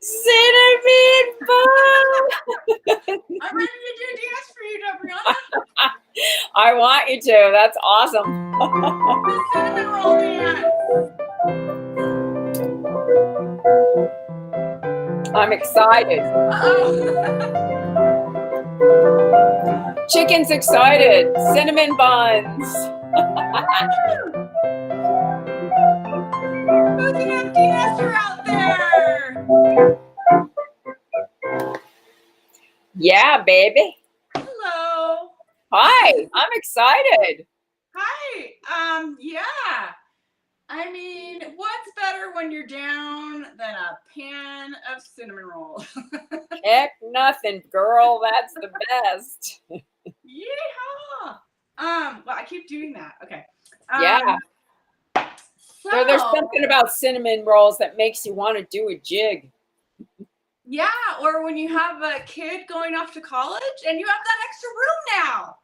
Cinnamon bun. I'm ready to do a dance for you, Brianna. I want you to. That's awesome. The cinnamon roll dance. I'm excited. Chicken's excited. Cinnamon buns. Who's an empty nester out there? Yeah, baby. Hello. Hi. I'm excited. Hi. Yeah. I mean, what's better when you're down than a pan of cinnamon rolls? Heck nothing, girl. That's the best. Yeehaw. Well, I keep doing that. Okay. Yeah. So There's something about cinnamon rolls that makes you want to do a jig. Yeah, or when you have a kid going off to college and you have that extra room now.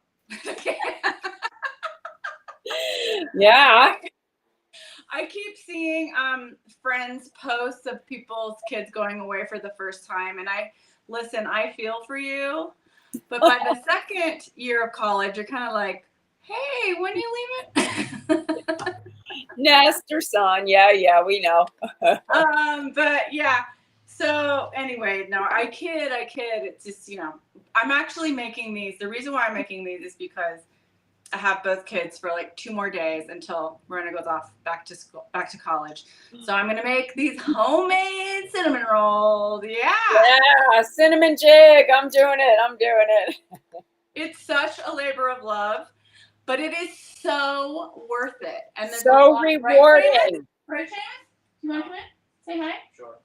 Yeah. I keep seeing friends posts of people's kids going away for the first time, and I feel for you, but by the second year of college, you're kind of like, hey, when are you leaving? Nester son. Yeah, we know. But yeah. So anyway, no, I kid. It's just, I'm actually making these. The reason why I'm making these is because I have both kids for like 2 more days until Miranda goes off back to college. So I'm gonna make these homemade cinnamon rolls. Yeah. Yeah, cinnamon jig. I'm doing it. It's such a labor of love, but it is so worth it. And there's so rewarding. Right, Chance? You want to come in? Say hi. Sure.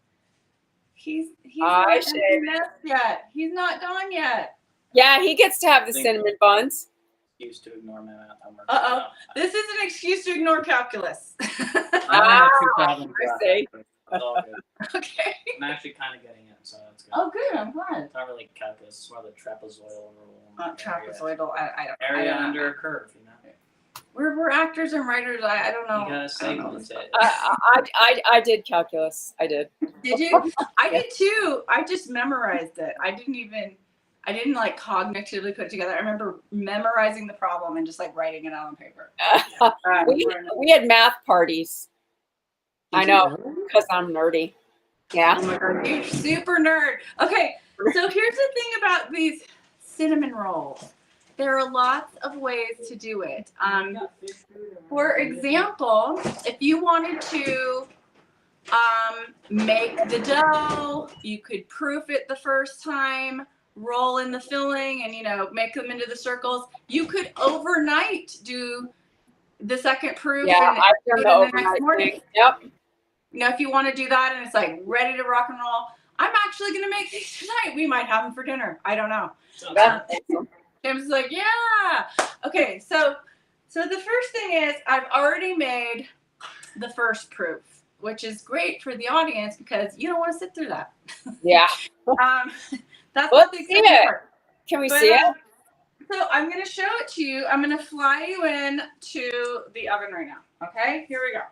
He's Hi, not Shay. empty nest yet. He's not done yet. Yeah, he gets to have the cinnamon buns. Excuse to ignore my math homework. This is an excuse to ignore calculus. I only have 2 problems. I see. It's all good. Okay. I'm actually kind of getting it, so that's good. Oh, good. I'm glad. It's not really calculus. It's more the trapezoidal rule. Trapezoidal. I don't. Area under a curve, you know. We're actors and writers. I don't know. You gotta sequence it. I did calculus. I did. Did you? I did too. I just memorized it. I didn't like cognitively put it together. I remember memorizing the problem and just like writing it out on paper. We had math parties. I know, because I'm nerdy. Yeah. Oh my God, you're super nerd. Okay, so here's the thing about these cinnamon rolls. There are lots of ways to do it. For example, if you wanted to make the dough, you could proof it the first time, roll in the filling, and make them into the circles. You could overnight do the second proof. Yeah, and I've done the next overnight morning. thing. Yep. If you want to do that and it's like ready to rock and roll, I'm actually going to make these tonight. We might have them for dinner. I don't know. Tim's like, yeah. Okay, so the first thing is I've already made the first proof, which is great for the audience because you don't want to sit through that. Yeah. That's Let's the see exciting it. part. Can we see it? So I'm going to show it to you. I'm going to fly you in to the oven right now. Okay, here we go.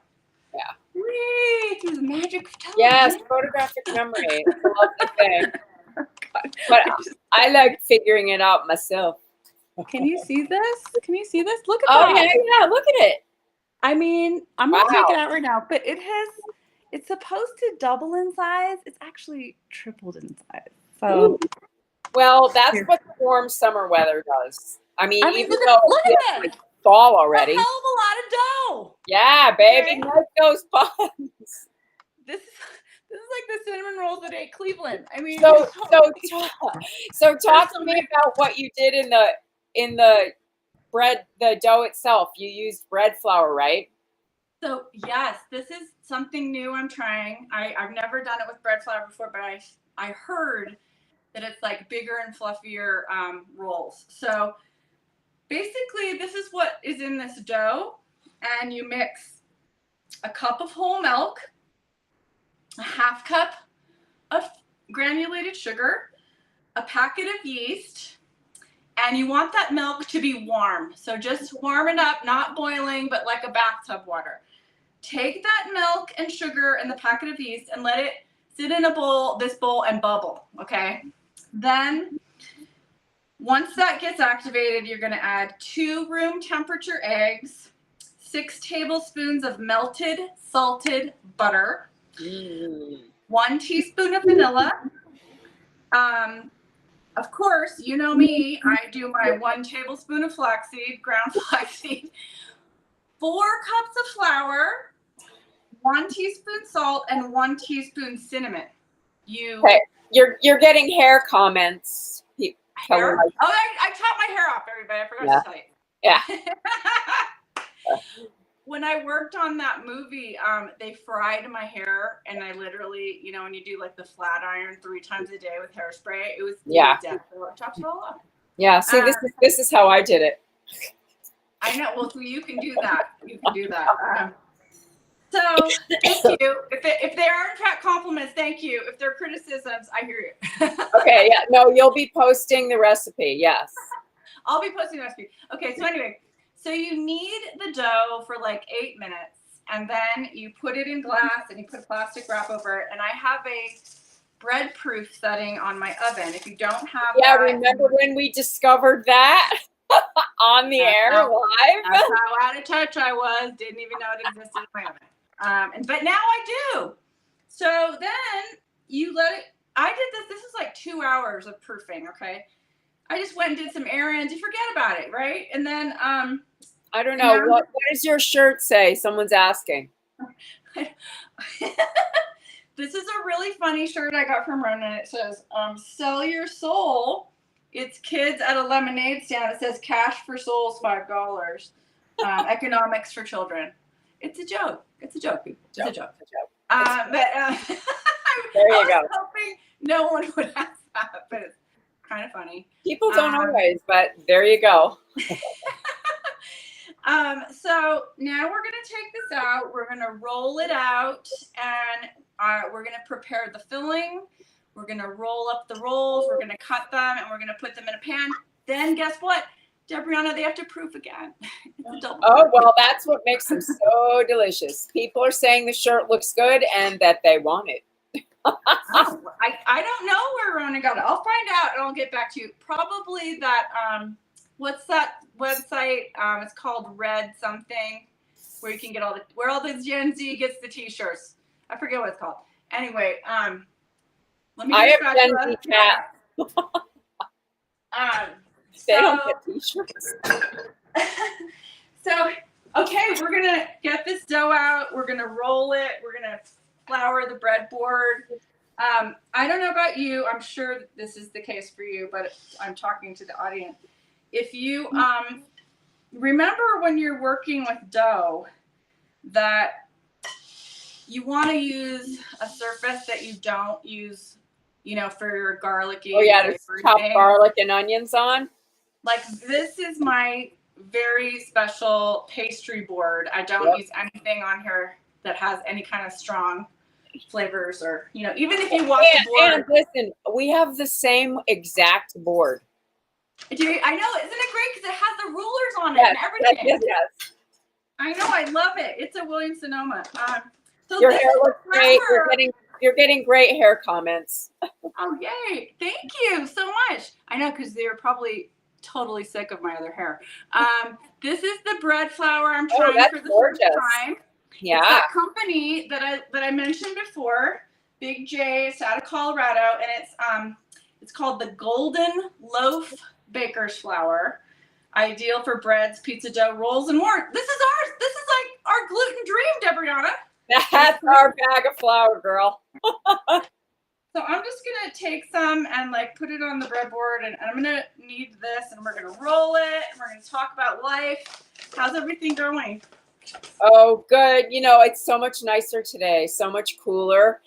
Yeah. Whee! Through the magic of television. Yes, photographic memory. It's a lovely thing. But I like figuring it out myself. Can you see this? Look at Oh, that. yeah, look at it. I mean, I'm going to take it out right now, but it's supposed to double in size. It's actually tripled in size. So, ooh. Well, that's what the warm summer weather does. I mean even though it's like fall already. A hell of a lot of dough. Yeah, baby, Okay. make those buns. This is like the cinnamon rolls that ate Cleveland. I mean, so talk to me about what you did in the bread, the dough itself. You used bread flour, right? So yes, this is something new I'm trying. I've never done it with bread flour before, but I heard that it's like bigger and fluffier rolls. So basically, this is what is in this dough, and you mix a cup of whole milk, a half cup of granulated sugar, a packet of yeast, and you want that milk to be warm. So just warm it up, not boiling, but like a bathtub water. Take that milk and sugar and the packet of yeast and let it sit in a bowl, this bowl, and bubble, okay? Then once that gets activated, you're gonna add 2 room temperature eggs, 6 tablespoons of melted salted butter, 1 teaspoon of vanilla. Of course, you know me, I do my 1 tablespoon of flaxseed, ground flaxseed, 4 cups of flour, 1 teaspoon salt, and 1 teaspoon cinnamon. Okay, you're getting hair comments. Hair? Oh, I chopped my hair off, everybody. I forgot to tell you. Yeah. When I worked on that movie, they fried my hair, and I literally, you know, when you do like the flat iron 3 times a day with hairspray, it was death. So I chopped it all off. Yeah. See, this is how I did it. I know. Well, so you can do that. You can do that. So thank you. If they are in fact compliments, thank you. If they're criticisms, I hear you. Okay. Yeah. No, you'll be posting the recipe. Yes. I'll be posting the recipe. Okay. So anyway, so you need the dough for like 8 minutes, and then you put it in glass and you put plastic wrap over it. And I have a bread proof setting on my oven. If you don't have that, remember when we discovered that on the air live? That's how out of touch I was. Didn't even know it existed in my oven. But now I do. So then you let it. I did this. This is like 2 hours of proofing. Okay. I just went and did some errands. You forget about it, right? And then I don't know. What does your shirt say? Someone's asking. This is a really funny shirt I got from Ronan. It says, sell your soul. It's kids at a lemonade stand. It says cash for souls, $5. Economics for children. It's a joke. It's a joke, people. It's a joke. But there you go. I was hoping no one would ask that, but it's kind of funny. People don't always, but there you go. So now we're going to take this out. We're going to roll it out, and we're going to prepare the filling. We're going to roll up the rolls. We're going to cut them, and we're going to put them in a pan. Then guess what? Debriana, they have to proof again. Oh, well, that's what makes them so delicious. People are saying the shirt looks good and that they want it. I don't know where Rona got it. I'll find out and I'll get back to you. Probably that, what's that website? It's called Red something, where you can get where all the Gen Z gets the t-shirts. I forget what it's called. Anyway, let me get I have Gen Z cat. They don't get t-shirts. So, okay, we're going to get this dough out. We're going to roll it. We're going to flour the breadboard. I don't know about you. I'm sure this is the case for you, but I'm talking to the audience. If you remember when you're working with dough that you want to use a surface that you don't use, you know, for your garlicky. Oh, yeah, to chop garlic and onions on. Like this is my very special pastry board. I don't use anything on here that has any kind of strong flavors, or, you know, even if you watch the board. And listen, we have the same exact board. I know, isn't it great? Because it has the rulers on it and everything. Yes. I know, I love it. It's a Williams Sonoma. So your hair looks great. You're getting great hair comments. Oh, yay. Thank you so much. I know, because they're probably totally sick of my other hair. This is the bread flour I'm trying for the first time. Yeah. It's that company that I mentioned before, Big J. It's out of Colorado, and it's called the Golden Loaf Baker's Flour. Ideal for breads, pizza dough, rolls, and more. This is ours. This is like our gluten dream, Debriana. That's our bag of flour, girl. So I'm just gonna take some and like put it on the breadboard, and I'm gonna knead this, and we're gonna roll it, and we're gonna talk about life. How's everything going? Oh, good. You know, it's so much nicer today, so much cooler.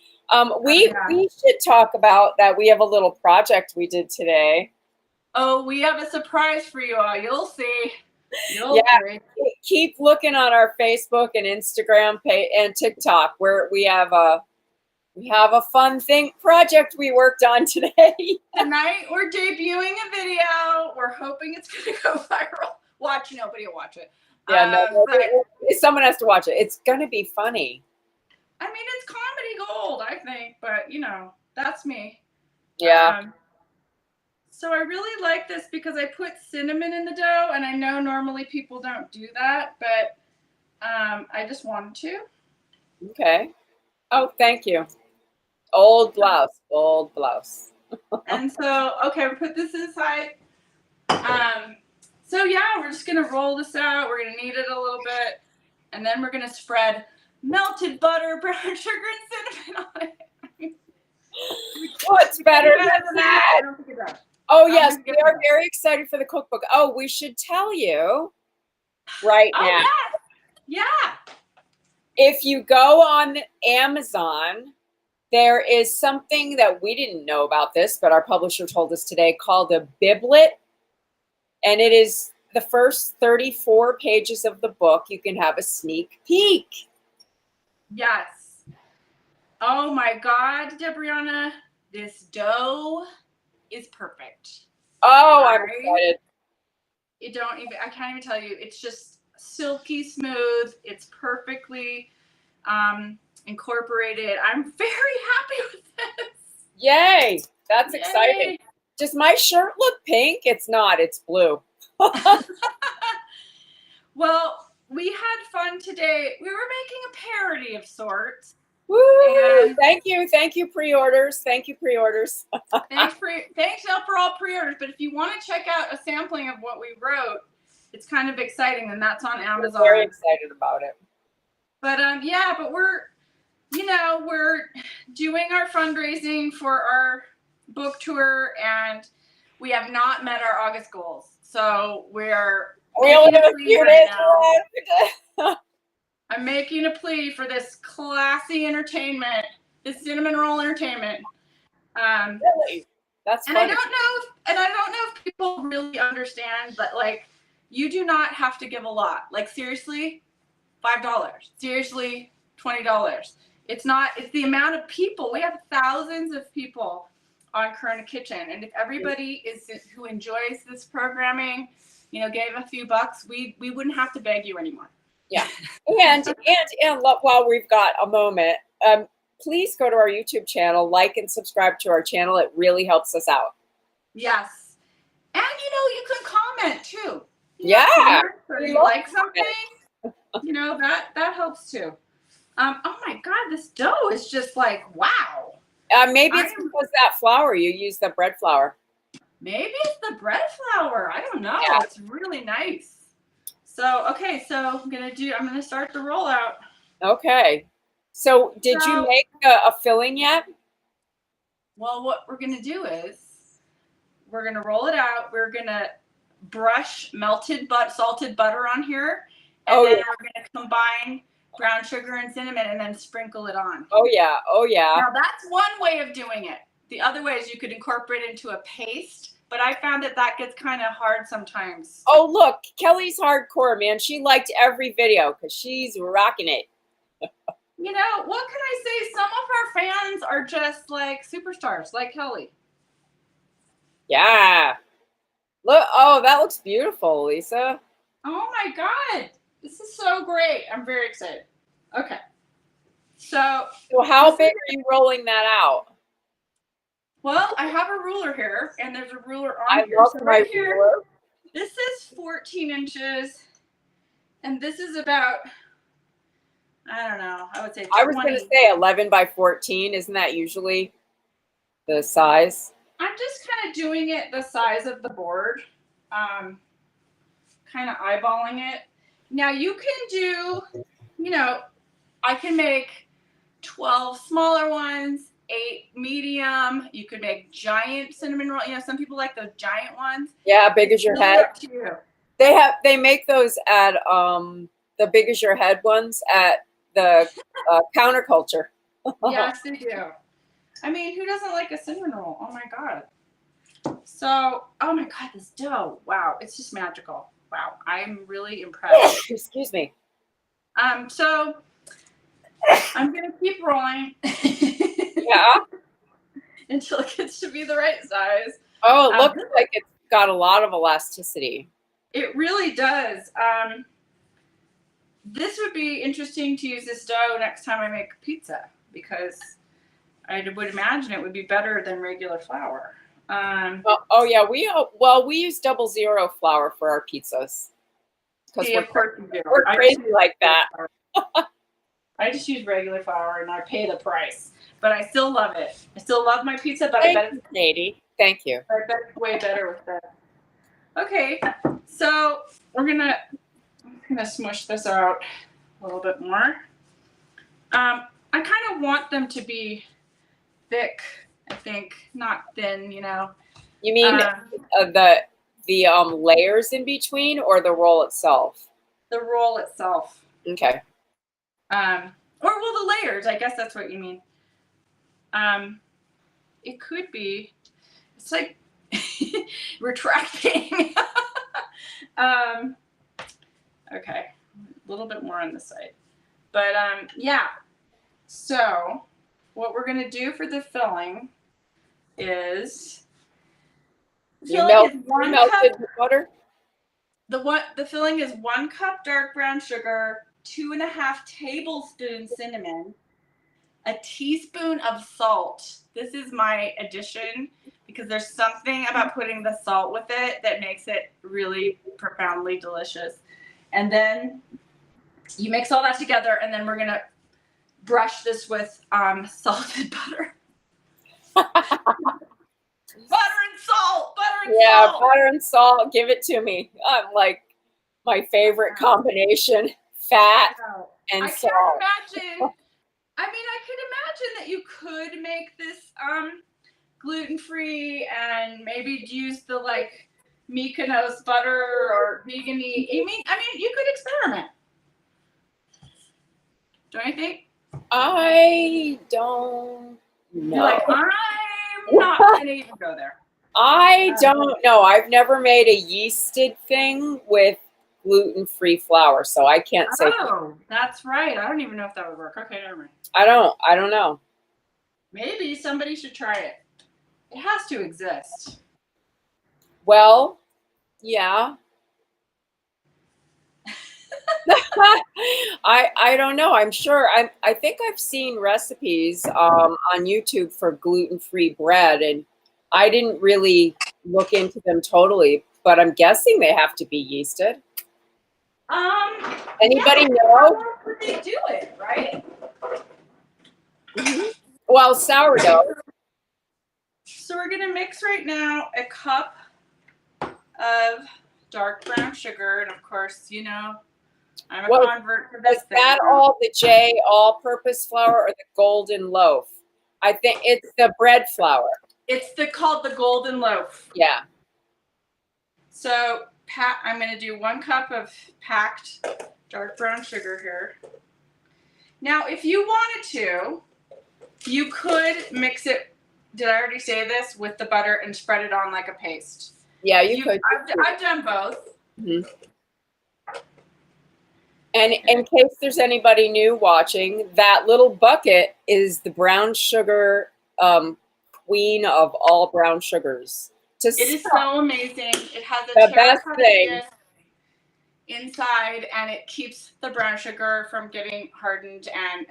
We should talk about that. We have a little project we did today. Oh, we have a surprise for you all. You'll see. You'll see. Keep looking on our Facebook and Instagram page and TikTok, where we have a fun project we worked on today. Tonight we're debuting a video. We're hoping it's gonna go viral. Nobody will watch it. Yeah, someone has to watch it. It's gonna be funny. I mean, it's comedy gold, I think, but you know, that's me. Yeah. So I really like this because I put cinnamon in the dough, and I know normally people don't do that, but I just wanted to. Okay. Oh, thank you. Old blouse. Old blouse. And so, okay, we put this inside. So yeah, we're just gonna roll this out. We're gonna knead it a little bit, and then we're gonna spread melted butter, brown sugar, and cinnamon on it. What's better than that? I don't think it does. Oh, yes, we are very excited for the cookbook. Oh, we should tell you right Oh now. yeah, yeah. If you go on Amazon, there is something that we didn't know about this, but our publisher told us today called a biblet. And it is the first 34 pages of the book. You can have a sneak peek. Yes. Oh my God, Debriana, this dough is perfect. Oh, I'm excited. I can't even tell you. It's just silky smooth. It's perfectly incorporated. I'm very happy with this. Yay. That's Yay. exciting. Does my shirt look pink? It's not. It's blue. Well, we had fun today. We were making a parody of sorts. Woo! Thank you. Thank you, pre-orders. Thank you, pre-orders. Thanks for all pre-orders. But if you want to check out a sampling of what we wrote, it's kind of exciting, and that's on Amazon. I'm very excited about it. But yeah, but we're doing our fundraising for our book tour, and we have not met our August goals. So we only have a few days left. I'm making a plea for this classy entertainment, this cinnamon roll entertainment. Really? That's funny. And I don't know if people really understand, but like, you do not have to give a lot. Like, seriously, $5. Seriously, $20. It's the amount of people. We have thousands of people on Corona Kitchen, and if everybody who enjoys this programming, gave a few bucks, we wouldn't have to beg you anymore. Yeah. And while we've got a moment, please go to our YouTube channel, like and subscribe to our channel. It really helps us out. Yes. And you can comment too. Yeah. Or you like something, that helps too. Oh my God, this dough is just like, wow. Maybe it's because that flour, you use the bread flour. Maybe it's the bread flour. I don't know. Yeah. It's really nice. So, okay, so I'm gonna start the rollout. Okay. So did you make a filling yet? Well, what we're gonna do is we're gonna roll it out. We're gonna brush salted butter on here. And then we're gonna combine brown sugar and cinnamon and then sprinkle it on. Oh yeah, oh yeah. Now that's one way of doing it. The other way is you could incorporate it into a paste, but I found that gets kind of hard sometimes. Oh look, Kelly's hardcore, man. She liked every video because she's rocking it. What can I say? Some of our fans are just like superstars, like Kelly. Yeah. Look, oh, that looks beautiful, Lisa. Oh my God. This is so great. I'm very excited. Okay. So how big are you rolling that out? Well, I have a ruler here, and there's a ruler on here. I love my ruler. This is 14 inches, and this is about, I don't know, I would say 20. I was going to say 11 by 14. Isn't that usually the size? I'm just kind of doing it the size of the board, kind of eyeballing it. Now you can do, I can make 12 smaller ones, 8 medium. You could make giant cinnamon roll. Some people like those giant ones. Yeah, big as your head. Up to you. They make those at the big as your head ones at the counterculture. Yes, they do. I mean, who doesn't like a cinnamon roll? Oh my God. So, oh my God, this dough. Wow, it's just magical. Wow, I'm really impressed. Excuse me. So I'm gonna keep rolling. Yeah. Until it gets to be the right size. Oh, it looks like it's got a lot of elasticity. It really does. this would be interesting to use this dough next time I make pizza because I would imagine it would be better than regular flour. Oh yeah, we use 00 flour for our pizzas because See, of course you do. we're crazy like that. I just use regular flour and I pay the price, but I still love it. I still love my pizza, but I bet it's Katie. Thank you. way better with that. Okay, so I'm gonna smush this out a little bit more. I kind of want them to be thick. I think not thin. You know. You mean the layers in between or the roll itself? The roll itself. Okay. Or well, the layers. I guess that's what you mean. It could be. It's like retracting. Okay, a little bit more on this side, but yeah. So what we're gonna do for the filling is Melted butter. The filling is 1 cup dark brown sugar, 2.5 tablespoons cinnamon, a teaspoon of salt. This is my addition because there's something about putting the salt with it that makes it really profoundly delicious. And then you mix all that together, and then we're gonna brush this with salted butter. Butter and salt. Yeah, butter and salt. Give it to me. Like my favorite combination: fat and salt. I could imagine that you could make this gluten-free and maybe use the like Mykonos butter or vegan-y. I mean, you could experiment. Don't you think? I don't know. You're like, I'm not gonna even go there. I don't know. I've never made a yeasted thing with gluten-free flour, so I can't say. Oh, that's right. I don't even know if that would work. Okay, never mind. I don't know. Maybe somebody should try it. It has to exist. Well, yeah. I don't know. I'm sure. I think I've seen recipes on YouTube for gluten-free bread, and I didn't really look into them totally, but I'm guessing they have to be yeasted. Anybody know? They do it, right? Mm-hmm. Well, sourdough. So we're gonna mix right now a cup of dark brown sugar, and of course, you know, I'm a convert for this. Is that all the all-purpose flour or the golden loaf? I think it's the bread flour. It's called the golden loaf. Yeah. So I'm going to do 1 cup of packed dark brown sugar here. Now, if you wanted to, you could mix it. Did I already say this? With the butter and spread it on like a paste. Yeah, you could. I've done both. Mm-hmm. And in case there's anybody new watching, that little bucket is the brown sugar queen of all brown sugars. It is so amazing. It has the best thing inside, and it keeps the brown sugar from getting hardened and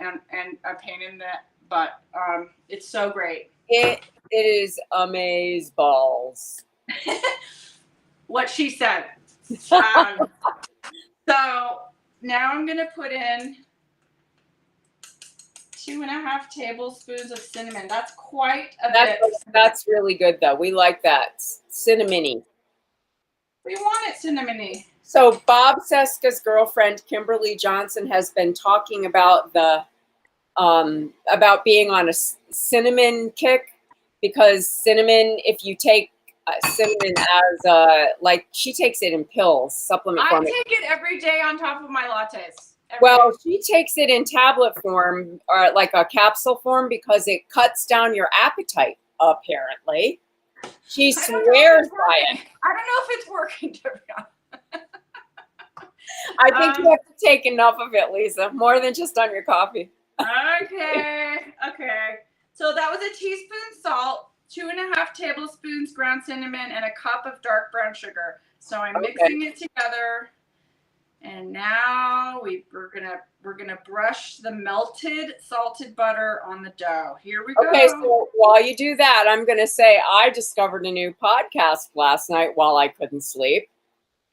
a pain in the butt. It's so great. It is amaze balls. What she said. So now I'm going to put in 2.5 tablespoons of cinnamon. That's quite a bit. That's really good, though. We like that. Cinnamony. We want it cinnamony. So Bob Seska's girlfriend, Kimberly Johnson, has been talking about about being on a cinnamon kick, because cinnamon, if you take cinnamon as like she takes it in pills, supplement form. I take it every day on top of my lattes. Well, she takes it in tablet form or like a capsule form because it cuts down your appetite, apparently. She swears by it. I don't know if it's working, to be honest. I think you have to take enough of it, Lisa, more than just on your coffee. Okay. So that was a teaspoon salt, 2.5 tablespoons ground cinnamon, and a cup of dark brown sugar. So I'm mixing it together. And now we're gonna brush the melted salted butter on the dough. Here we go. Okay, so while you do that, I'm going to say I discovered a new podcast last night while I couldn't sleep.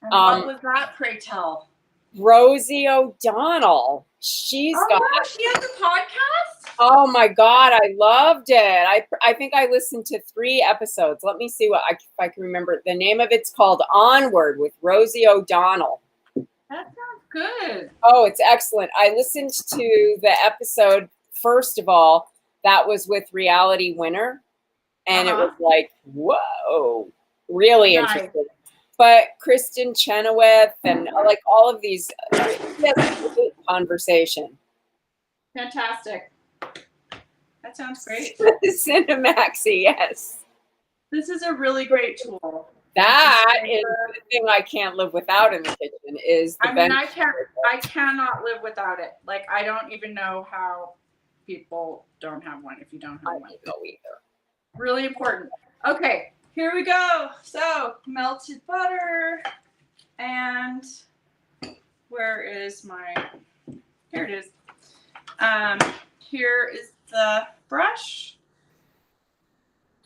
And what was that, pray tell? Rosie O'Donnell. She's got. Yeah, she has a podcast. Oh my God, I loved it. I think I listened to 3 episodes. Let me see if I can remember. The name of it's called Onward with Rosie O'Donnell. That sounds good. Oh, it's excellent. I listened to the episode, first of all, that was with Reality Winner. And it was like, whoa, really interesting. But Kristen Chenoweth and like all of these, conversation. Fantastic. That sounds great. Cinemaxy, yes. This is a really great tool. That is the thing I can't live without in the kitchen is the I cannot live without it. Like, I don't even know how people don't have one if you don't have one. I don't know either. Really important. Okay, here we go. So, melted butter. And where is here it is. Here is the brush.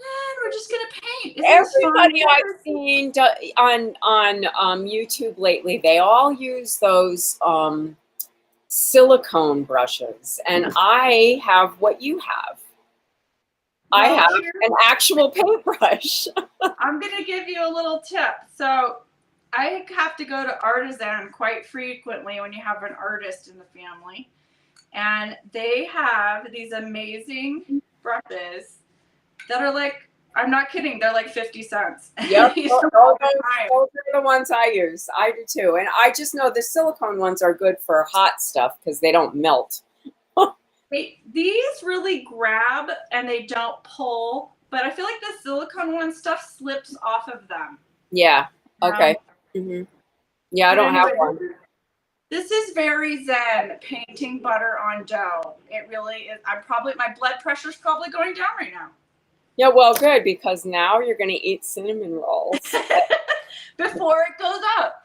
And we're just gonna paint. Everybody I've seen on YouTube lately, they all use those silicone brushes, and I have what you have. I have an actual paintbrush. I'm gonna give you a little tip. So I have to go to Artisan quite frequently when you have an artist in the family, and they have these amazing brushes that are like, I'm not kidding, they're like 50 cents. Yep, those are the ones I use. I do too. And I just know the silicone ones are good for hot stuff because they don't melt. These really grab and they don't pull, but I feel like the silicone one stuff slips off of them. Yeah, okay. Yeah, I don't have one. This is very zen, painting butter on dough. It really is. My blood pressure's probably going down right now. Yeah, well, good, because now you're going to eat cinnamon rolls. Before it goes up.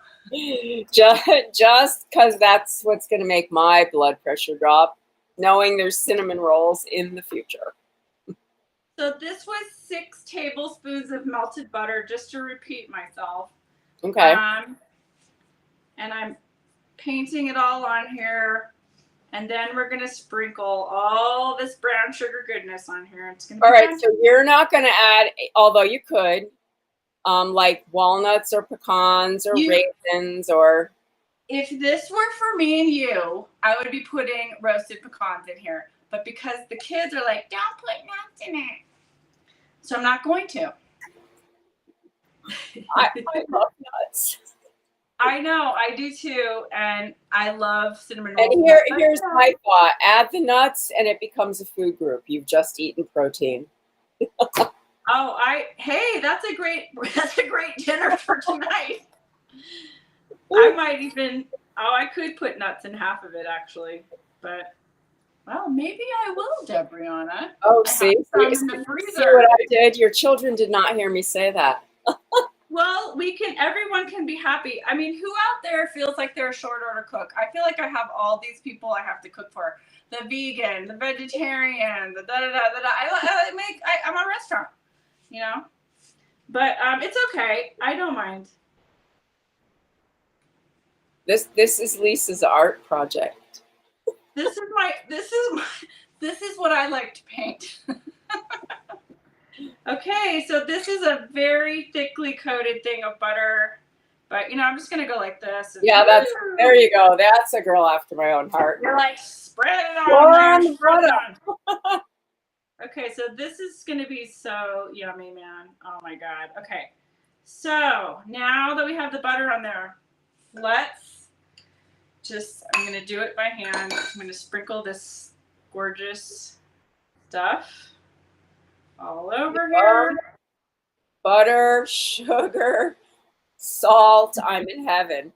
Just because that's what's going to make my blood pressure drop, knowing there's cinnamon rolls in the future. So this was 6 tablespoons of melted butter, just to repeat myself. Okay. And I'm painting it all on here. And then we're going to sprinkle all this brown sugar goodness on here. It's gonna be all right, so you're not going to add, although you could, like walnuts or pecans or raisins or... If this were for me and you, I would be putting roasted pecans in here. But because the kids are like, don't put nuts in it. So I'm not going to. I love nuts. I know, I do too, and I love cinnamon rolls. And here's my thought: add the nuts, and it becomes a food group. You've just eaten protein. Hey, that's a great dinner for tonight. I might even. I could put nuts in half of it actually, but well, maybe I will, Debriana. Oh, see what I did? Your children did not hear me say that. Well, everyone can be happy. I mean, who out there feels like they're a short order cook? I feel like I have all these people I have to cook for. The vegan, the vegetarian, the da-da-da-da-da. I'm a restaurant, you know? But it's okay. I don't mind. This is Lisa's art project. This is what I like to paint. Okay, so this is a very thickly coated thing of butter, but I'm just gonna go like this. Yeah, there you go. That's a girl after my own heart. You're like, spread it on. Spread it on. Okay, so this is gonna be so yummy, man. Oh my god. Okay, so now that we have the butter on there, I'm gonna do it by hand. I'm gonna sprinkle this gorgeous stuff all over here. Butter, sugar, salt. I'm in heaven.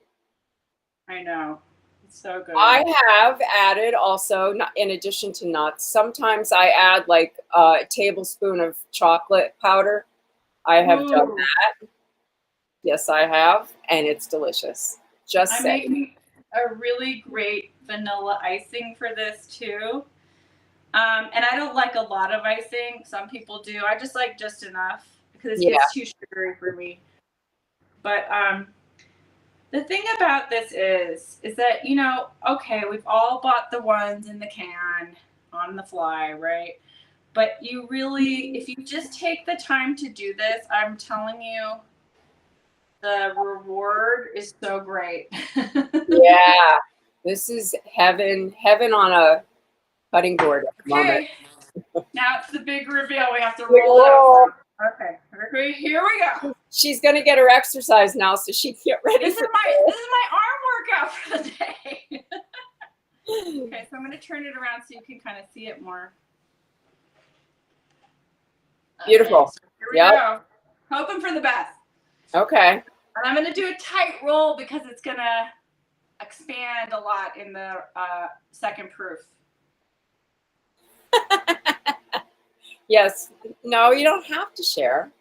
I know. It's so good. I have added also, in addition to nuts, sometimes I add like a tablespoon of chocolate powder. I have done that. Yes, I have. And it's delicious. Just saying. a really great vanilla icing for this too. And I don't like a lot of icing. Some people do. I just like just enough because it Yeah. gets too sugary for me. But the thing about this is that, you know, okay, we've all bought the ones in the can on the fly, right? But you really, if you just take the time to do this, I'm telling you, the reward is so great. Yeah. This is heaven on a cutting board at the moment. Okay. Now it's the big reveal. We have to Big roll it roll. up. Okay. Okay, here we go. She's gonna get her exercise now, so she can get ready This is for my arm workout for the day. Okay, so I'm gonna turn it around so you can kind of see it more. Beautiful. Okay, so here we Yep. go. Hoping for the best. Okay. And I'm gonna do a tight roll because it's gonna expand a lot in the second proof. Yes. No, you don't have to share.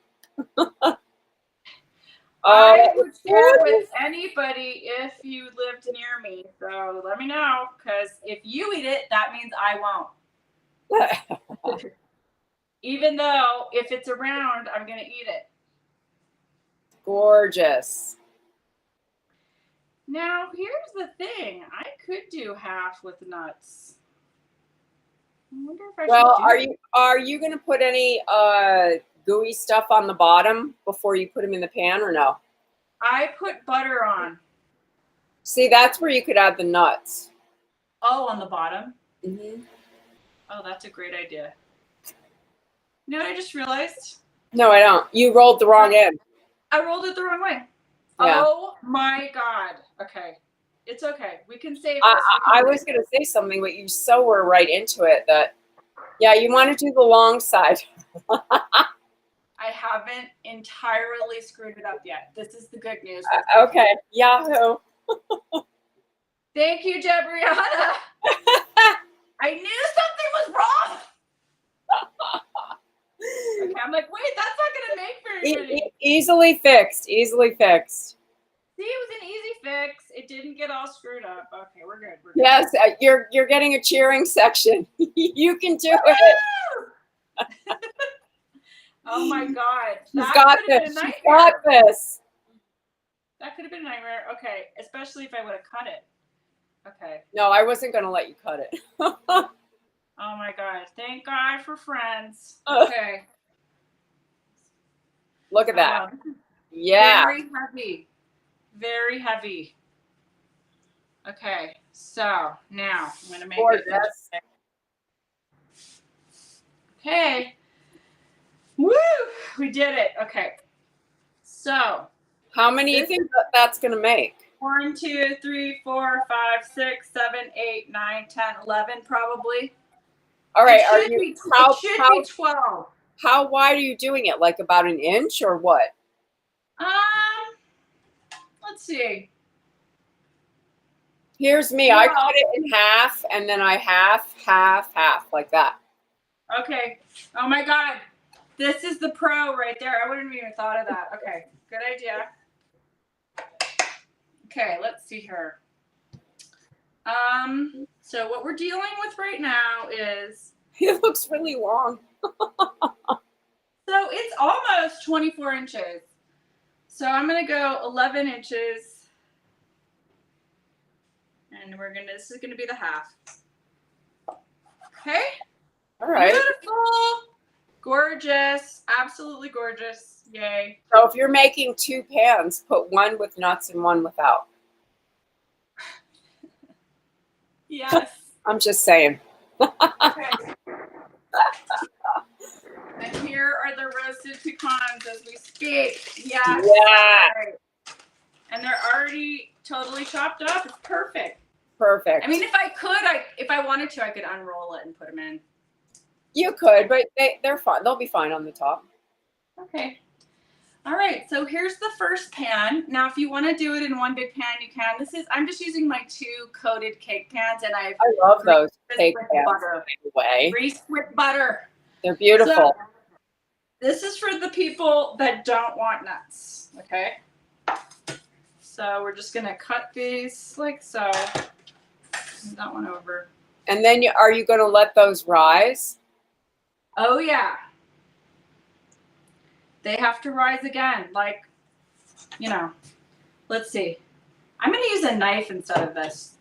I would share with anybody if you lived near me. So let me know, because if you eat it, that means I won't. Even though if it's around, I'm gonna eat it. Gorgeous. Now here's the thing: I could do half with nuts. I wonder if I should do are you gonna put any gooey stuff on the bottom before you put them in the pan, or no? I put butter on. See, that's where you could add the nuts. Oh, on the bottom? Mm-hmm. Oh, that's a great idea. You know what I just realized? No, I don't. You rolled the wrong end. I rolled it the wrong way. Yeah. Oh my God. Okay. It's okay. We can save this. I was going to say something, but you so were right into it that, yeah, you want to do the long side. I haven't entirely screwed it up yet. This is the good news. Okay. Yahoo. Thank you, Jabriana. I knew something was wrong. Okay, I'm like, wait, that's not going to make very many. Easily fixed. Easily fixed. See, it was an easy fix. It didn't get all screwed up. Okay, we're good. We're good. Yes, you're getting a cheering section. You can do it. Oh my God. She's got this. She's got this. That could have been a nightmare. Okay, especially if I would have cut it. Okay. No, I wasn't going to let you cut it. Oh my God. Thank God for friends. Okay. Look at that. Wow. Yeah. Very heavy. Very heavy. Okay, so now I'm going to make Gorgeous. it. Okay. Woo! We did it. Okay. So. How many do you think that's going to make? 1, 2, 3, 4, 5, 6, 7, 8, 9, 10, 11 probably. All right. It should be 12. How wide are you doing it? Like about an inch or what? Let's see. Here's me. I cut it in half, and then I half, like that. Okay. Oh my God. This is the pro right there. I wouldn't have even thought of that. Okay. Good idea. Okay, let's see here. So what we're dealing with right now is. It looks really long. So it's almost 24 inches. So I'm going to go 11 inches. And this is going to be the half. Okay. All right. Beautiful. Gorgeous. Absolutely gorgeous. Yay. So if you're making 2 pans, put one with nuts and one without. Yes. I'm just saying. Okay. And here are the roasted pecans as we speak. Yes. Yeah. Right. And they're already totally chopped up. It's perfect. Perfect. I mean, if I wanted to, I could unroll it and put them in. You could, but they're fine. They'll be fine on the top. Okay. All right. So here's the first pan. Now, if you want to do it in one big pan, you can. I'm just using my 2 coated cake pans, and I love those cake pans. Butter. Way. Greased with butter. They're beautiful. So, this is for the people that don't want nuts. Okay. So we're just gonna cut these like so. Move that one over. And then are you going to let those rise? Oh yeah. They have to rise again. Like, you know, let's see. I'm gonna use a knife instead of this.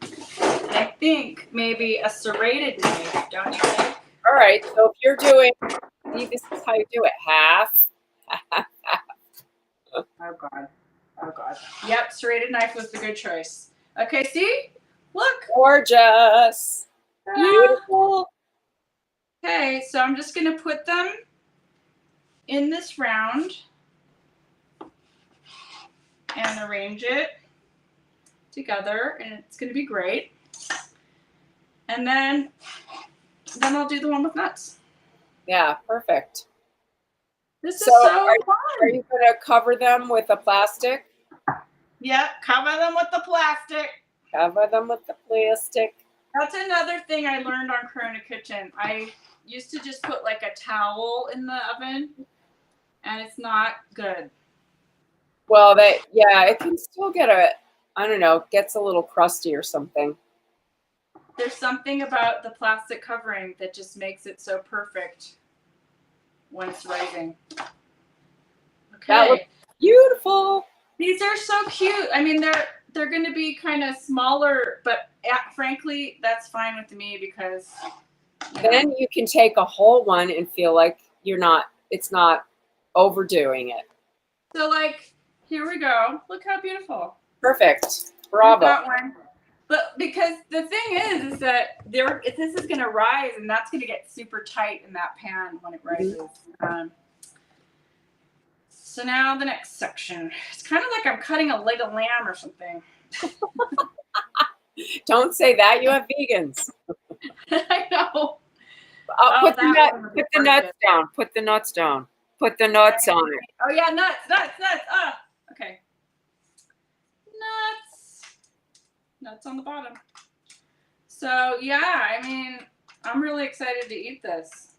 I think maybe a serrated knife, don't you think? All right. So if you're doing, see, this is how you do it. Half. Oh God. Oh God. Yep, serrated knife was the good choice. Okay, see? Look. Gorgeous. Ta-da. Beautiful. Okay, so I'm just gonna put them in this round and arrange it together, and it's gonna be great. And then I'll do the one with nuts. Yeah, perfect. This is So so are fun. you going to cover them with a plastic? Yep, cover them with the plastic. Cover them with the plastic. That's another thing I learned on Corona Kitchen. I used to just put like a towel in the oven, and it's not good. Well, it can still get I don't know, gets a little crusty or something. There's something about the plastic covering that just makes it so perfect when it's rising. Okay. That looks beautiful. These are so cute. I mean, they're going to be kind of smaller, but frankly, that's fine with me because Then you can take a whole one and feel like it's not overdoing it. So like, here we go. Look how beautiful. Perfect. We've Bravo. got one. But because the thing is that this is going to rise, and that's going to get super tight in that pan when it rises. So now the next section. It's kind of like I'm cutting a leg of lamb or something. Don't say that. You have vegans. I know. Put the nuts down. Put the nuts down. Put the nuts on it. Oh yeah, nuts. Ah, okay. Nuts on the bottom. So yeah, I mean, I'm really excited to eat this.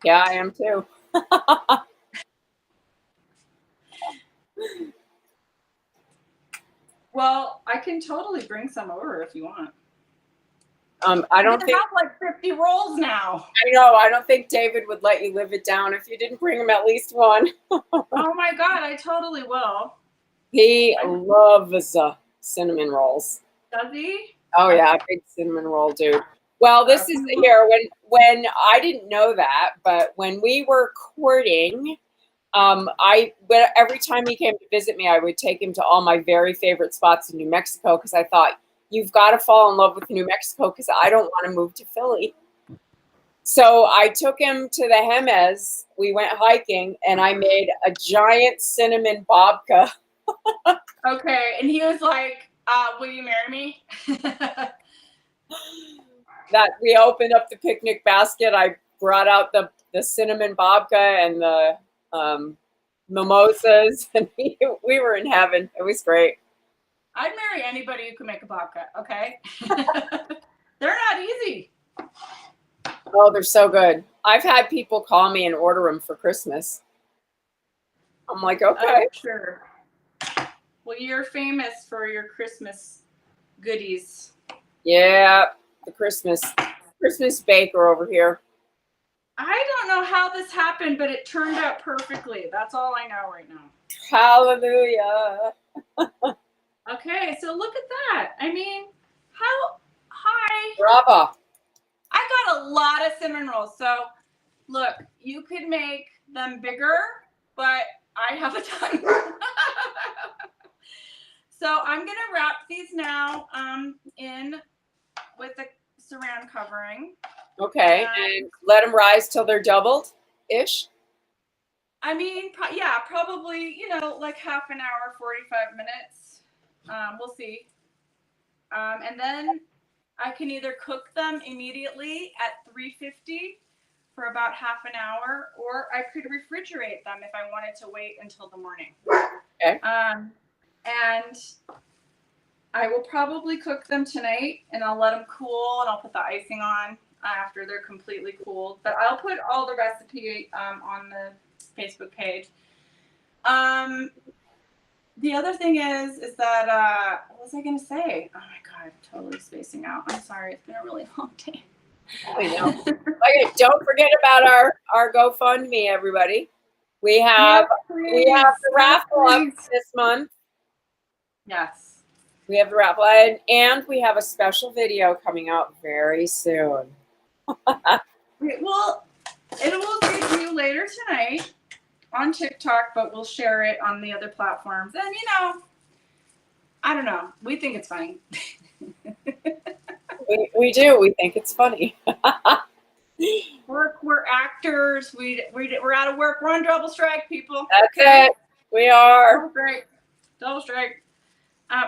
Yeah, I am too. Well, I can totally bring some over if you want. I don't think have like 50 rolls now. I know. I don't think David would let you live it down if you didn't bring him at least one. Oh my God, I totally will. He loves cinnamon rolls. Does he? Oh yeah, big cinnamon roll dude. Well, this is here when I didn't know that, but when we were courting, every time he came to visit me, I would take him to all my very favorite spots in New Mexico because I thought you've got to fall in love with New Mexico because I don't want to move to Philly. So I took him to the Jemez. We went hiking, and I made a giant cinnamon babka. Okay, and he was like, "Will you marry me?" That we opened up the picnic basket. I brought out the cinnamon babka and the mimosas, and we were in heaven. It was great. I'd marry anybody who can make a babka. Okay, they're not easy. Oh, they're so good. I've had people call me and order them for Christmas. I'm like, okay. Oh, sure. Well, you're famous for your Christmas goodies. Yeah, the Christmas baker over here. I don't know how this happened, but it turned out perfectly. That's all I know right now. Hallelujah. Okay, so look at that. I mean, how high? Bravo. I got a lot of cinnamon rolls. So look, you could make them bigger, but I have a ton. So I'm going to wrap these now in with the saran covering. Okay, and let them rise till they're doubled-ish? I mean, yeah, probably, like half an hour, 45 minutes. We'll see. And then I can either cook them immediately at 350 for about half an hour, or I could refrigerate them if I wanted to wait until the morning. Okay. And I will probably cook them tonight, and I'll let them cool, and I'll put the icing on after they're completely cooled. But I'll put all the recipe on the Facebook page. the other thing is that what was I gonna say? Oh my god, I'm totally spacing out. I'm sorry, it's been a really long day. I know. Okay, don't forget about our GoFundMe, everybody. We have the raffle up this month. Yes. We have the raffle, and we have a special video coming out very soon. Well, it will debut later tonight on TikTok, but we'll share it on the other platforms. And I don't know. We think it's funny. We do. We think it's funny. We're actors. We're out of work. We're on double strike, people. That's it. We are. Double strike. Double strike.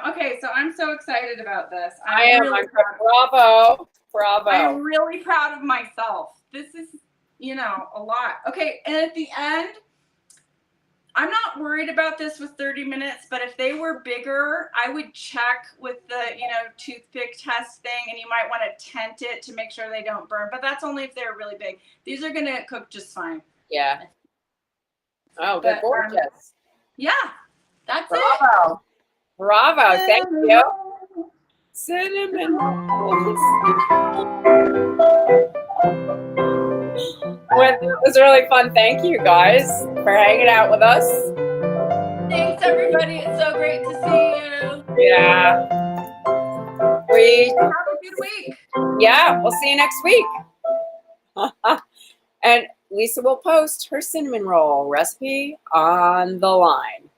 Okay, so I'm so excited about this. I am. Really Bravo. Bravo. I'm really proud of myself. This is, a lot. Okay, and at the end, I'm not worried about this with 30 minutes, but if they were bigger, I would check with the, toothpick test thing, and you might want to tent it to make sure they don't burn. But that's only if they're really big. These are going to cook just fine. Yeah. Oh, they're gorgeous. Yeah, that's Bravo. it. Bravo. Thank you. Cinnamon rolls. Well, it was really fun. Thank you guys for hanging out with us. Thanks, everybody. It's so great to see you. Yeah. Have a good week. Yeah, we'll see you next week. And Lisa will post her cinnamon roll recipe on the line.